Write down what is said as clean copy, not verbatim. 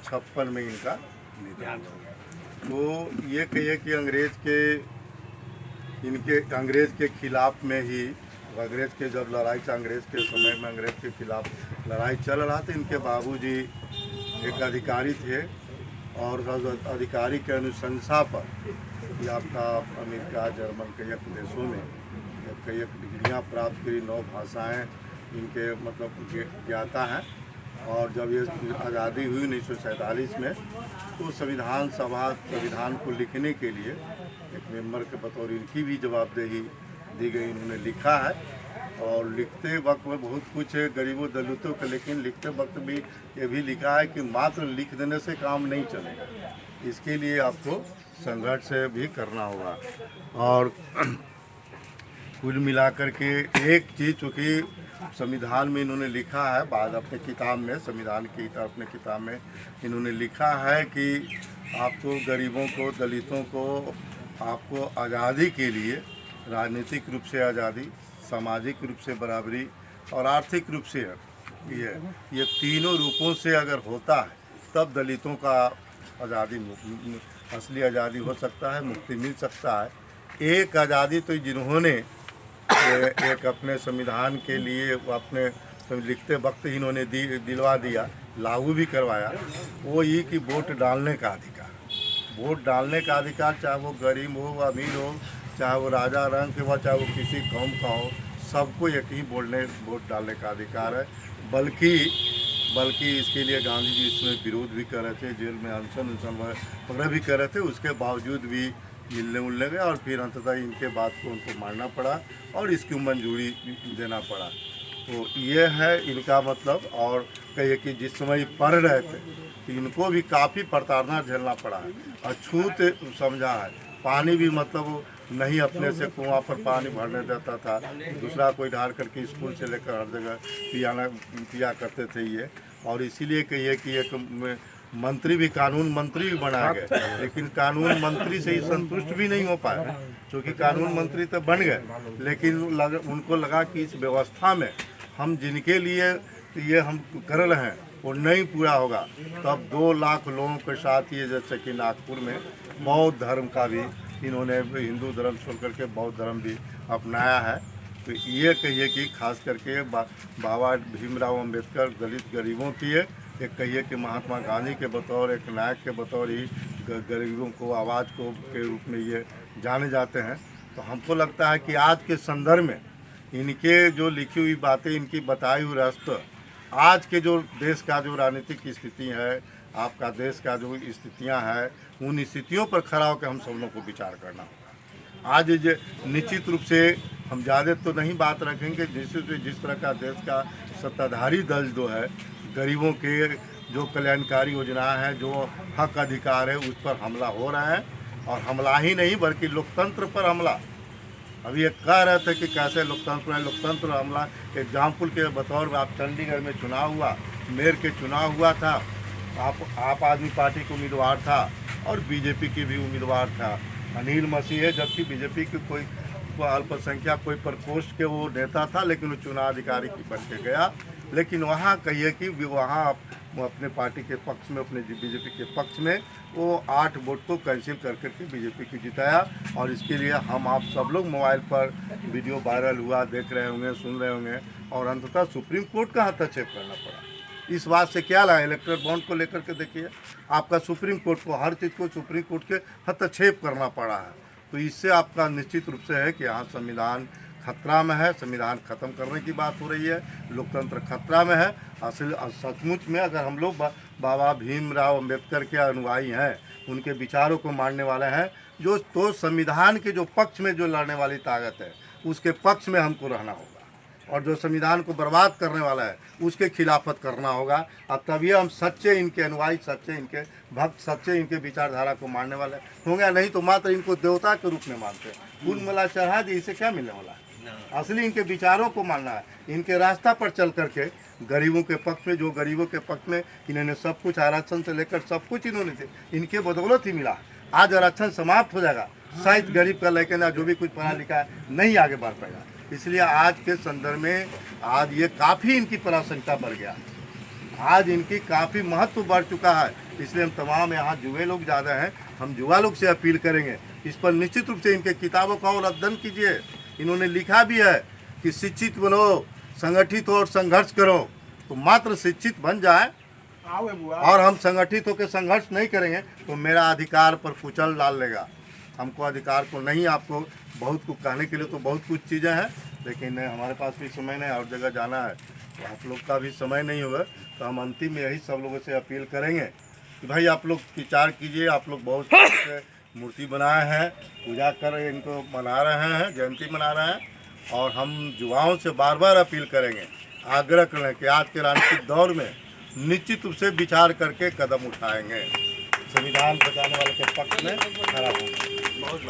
1956 में इनका निधन हो गया। तो ये कहिए कि अंग्रेज़ के खिलाफ में ही, अंग्रेज़ के जब लड़ाई अंग्रेज़ के समय में अंग्रेज़ के खिलाफ लड़ाई चल रहा था, इनके बाबूजी एक अधिकारी थे और उस अधिकारी के अनुशंसा पर कि आपका अमेरिका, जर्मन कई देशों में कई डिग्रियाँ प्राप्त करी, 9 भाषाएं इनके मतलब ज्ञाता हैं। और जब ये आज़ादी हुई 1947 में, तो संविधान को लिखने के लिए एक मेंबर के बतौर इनकी भी जवाबदेही दी गई। इन्होंने लिखा है और लिखते वक्त में बहुत कुछ है गरीबों दलितों का, लेकिन लिखते वक्त भी ये भी लिखा है कि मात्र लिख देने से काम नहीं चलेगा, इसके लिए आपको संघर्ष भी करना होगा। और कुल मिलाकर के एक चीज़, चूँकि संविधान में इन्होंने लिखा है, बाद अपने किताब में, संविधान की अपने किताब में इन्होंने लिखा है कि आपको गरीबों को, दलितों को, आपको आज़ादी के लिए राजनीतिक रूप से आज़ादी, सामाजिक रूप से बराबरी और आर्थिक रूप से ये तीनों रूपों से अगर होता है तब दलितों का आज़ादी, असली आज़ादी हो सकता है, मुक्ति मिल सकता है। एक आज़ादी तो जिन्होंने एक अपने संविधान के लिए अपने लिखते वक्त ही इन्होंने दिलवा दिया, लागू भी करवाया, वो ये कि वोट डालने का अधिकार। वोट डालने का अधिकार, चाहे वो गरीब हो, अमीर हो, चाहे वो राजा रंग के हो, चाहे वो किसी कौम का हो, सबको एक ही वोट डालने का अधिकार है। बल्कि इसके लिए गांधी जी इसमें विरोध भी कर रहे थे, जेल में अनशन वगैरह भी कर रहे थे, उसके बावजूद भी मिलने गए और फिर अंततः इनके बात को उनको मानना पड़ा और इसकी मंजूरी देना पड़ा। तो ये है इनका मतलब। और कहिए कि जिस समय पढ़ रहे थे तो इनको भी काफ़ी प्रताड़ना झेलना पड़ा है, अछूत समझा है। पानी भी मतलब नहीं अपने से कुआं पर पानी भरने देता था, दूसरा कोई ढाल करके स्कूल से लेकर हर जगह पिया करते थे ये। और इसीलिए कहिए कि एक मंत्री भी, कानून मंत्री भी बनाए गए, लेकिन कानून मंत्री से ही संतुष्ट भी नहीं हो पाए, क्योंकि कानून मंत्री तो बन गए, लेकिन उनको लगा कि इस व्यवस्था में हम जिनके लिए ये हम कर रहे हैं वो नहीं पूरा होगा। तब 2 लाख लोगों के साथ ये, जैसे कि नागपुर में बौद्ध धर्म का भी इन्होंने, हिंदू धर्म छोड़ करके बौद्ध धर्म भी अपनाया है। तो ये कहिए कि खास करके बाबा भीमराव अंबेडकर दलित गरीबों की एक कहिए कि महात्मा गांधी के बतौर, एक नायक के बतौर ही गरीबों को आवाज़ को के रूप में ये जाने जाते हैं। तो हमको लगता है कि आज के संदर्भ में इनके जो लिखी हुई बातें, इनकी बताई हुई रास्ता, आज के जो देश का जो राजनीतिक स्थिति है, आपका देश का जो स्थितियां हैं, उन स्थितियों पर खड़ा होकर हम सब लोगों को विचार करना होगा। आज निश्चित रूप से हम ज़्यादा तो नहीं बात रखेंगे, जिस तरह का देश का सत्ताधारी दल जो है, गरीबों के जो कल्याणकारी योजना है, जो हक अधिकार है, उस पर हमला हो रहा है। और हमला ही नहीं बल्कि लोकतंत्र पर हमला। अभी एक कह रहे थे कि कैसे लोकतंत्र हमला। एग्जाम्पल के बतौर, आप चंडीगढ़ में चुनाव हुआ, मेयर के चुनाव हुआ था, आप आदमी पार्टी का उम्मीदवार था और बीजेपी की भी उम्मीदवार था अनिल मसीह है, जबकि बीजेपी की कोई अल्पसंख्यक कोई प्रकोष्ठ के वो नेता था, लेकिन वो चुनाव अधिकारी की बन के गया। लेकिन वहाँ कहिए कि वहाँ अपने पार्टी के पक्ष में, अपने बीजेपी के पक्ष में वो 8 वोट को कैंसिल करके बीजेपी की जिताया। और इसके लिए हम आप सब लोग मोबाइल पर वीडियो वायरल हुआ, देख रहे होंगे, सुन रहे होंगे। और अंततः सुप्रीम कोर्ट का हस्तक्षेप करना पड़ा। इस बात से क्या लगा, इलेक्टोरल बॉन्ड को लेकर के देखिए, आपका सुप्रीम कोर्ट को, हर चीज़ को सुप्रीम कोर्ट के हस्तक्षेप करना पड़ा है। तो इससे आपका निश्चित रूप से है कि यहाँ संविधान खतरा में है, संविधान खत्म करने की बात हो रही है, लोकतंत्र खतरा में है। असल सचमुच में अगर हम लोग बाबा भीमराव अंबेडकर के अनुयायी हैं, उनके विचारों को मानने वाले हैं, जो तो संविधान के जो पक्ष में जो लड़ने वाली ताकत है, उसके पक्ष में हमको रहना होगा। और जो संविधान को बर्बाद करने वाला है, उसके खिलाफत करना होगा। और तभी हम सच्चे इनके अनुयायी, सच्चे इनके भक्त, सच्चे इनके विचारधारा को मानने वाले होंगे। नहीं तो मात्र इनको देवता के रूप में मानते हैं, फूल माला चढ़ा दी, इससे क्या मिलने वाला है। असली इनके विचारों को मानना है, इनके रास्ता पर चल करके गरीबों के पक्ष में, जो गरीबों के पक्ष में इन्होंने सब कुछ, आरक्षण से लेकर सब कुछ इन्होंने थे, इनके बदौलत ही मिला। आज आरक्षण समाप्त हो जाएगा, शायद गरीब का, लेकिन जो भी कुछ पढ़ा लिखा है नहीं आगे बढ़ पाएगा। इसलिए आज के संदर्भ में आज ये काफ़ी इनकी प्रासंगिकता बढ़ गया। आज इनकी काफ़ी महत्व बढ़ चुका है। इसलिए हम तमाम यहाँ युवा लोग ज़्यादा हैं, हम युवा लोग से अपील करेंगे इस पर निश्चित रूप से इनके किताबों का और अध्ययन कीजिए। इन्होंने लिखा भी है कि शिक्षित बनो, संगठित हो और संघर्ष करो। तो मात्र शिक्षित बन जाए और हम संगठित होकर संघर्ष नहीं करेंगे तो मेरा अधिकार पर कुचल डाल लेगा। हमको अधिकार को नहीं, आपको बहुत कुछ कहने के लिए तो बहुत कुछ चीज़ें हैं, लेकिन हमारे पास भी समय नहीं, और जगह जाना है तो आप लोग का भी समय नहीं होगा। तो हम अंतिम में यही सब लोगों से अपील करेंगे कि भाई आप लोग विचार कीजिए। आप लोग बहुत मूर्ति बनाए हैं, पूजा कर इनको मना रहे हैं, जयंती मना रहे हैं, और हम युवाओं से बार बार अपील करेंगे, आग्रह करें कि आज के राजनीतिक दौर में निश्चित रूप से विचार करके कदम उठाएंगे, संविधान बचाने वाले के पक्ष में खड़ा होंगे। बहुत